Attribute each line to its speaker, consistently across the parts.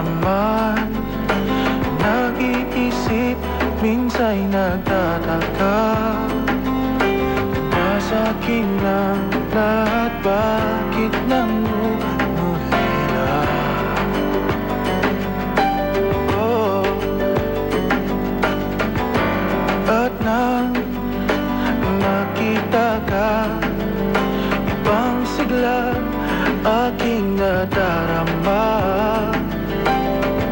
Speaker 1: naman. Nag-iisip, minsa'y nagtataka. Nasa akin ang lahat, bakit nangungulila? Oh. At nang makita ka, ibang sigla aking nadarama.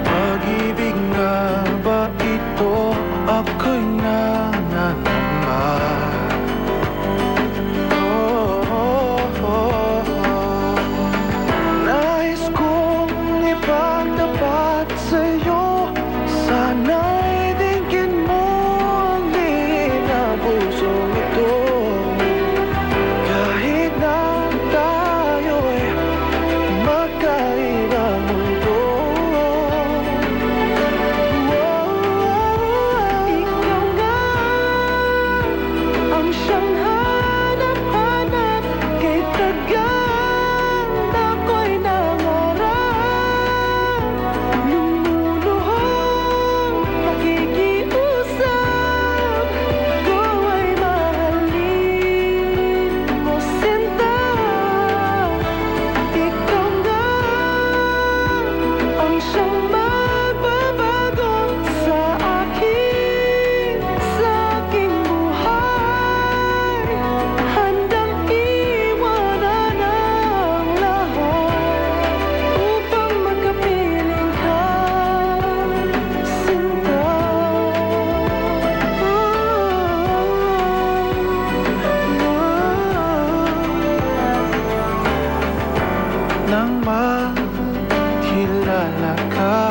Speaker 1: Pag-ibig nga ba ito? Ako'y nanganamba. Nais kong ipagtapat sa'yo, sana'y dinggin mo ang lihim na pusong ito. Kahit na tayo'y magkaibang mundo, ikaw nga ang siyang hanap-hanap. Kay tagang ako'y nangarap, lumuluhang pakikiusap ko ay mahalin mo sinta. Ikaw nga ang siyang magbabago sa aking buhay. Handang iwanan ang lahat upang magkapiling ka, sinta. Nang makilala ka,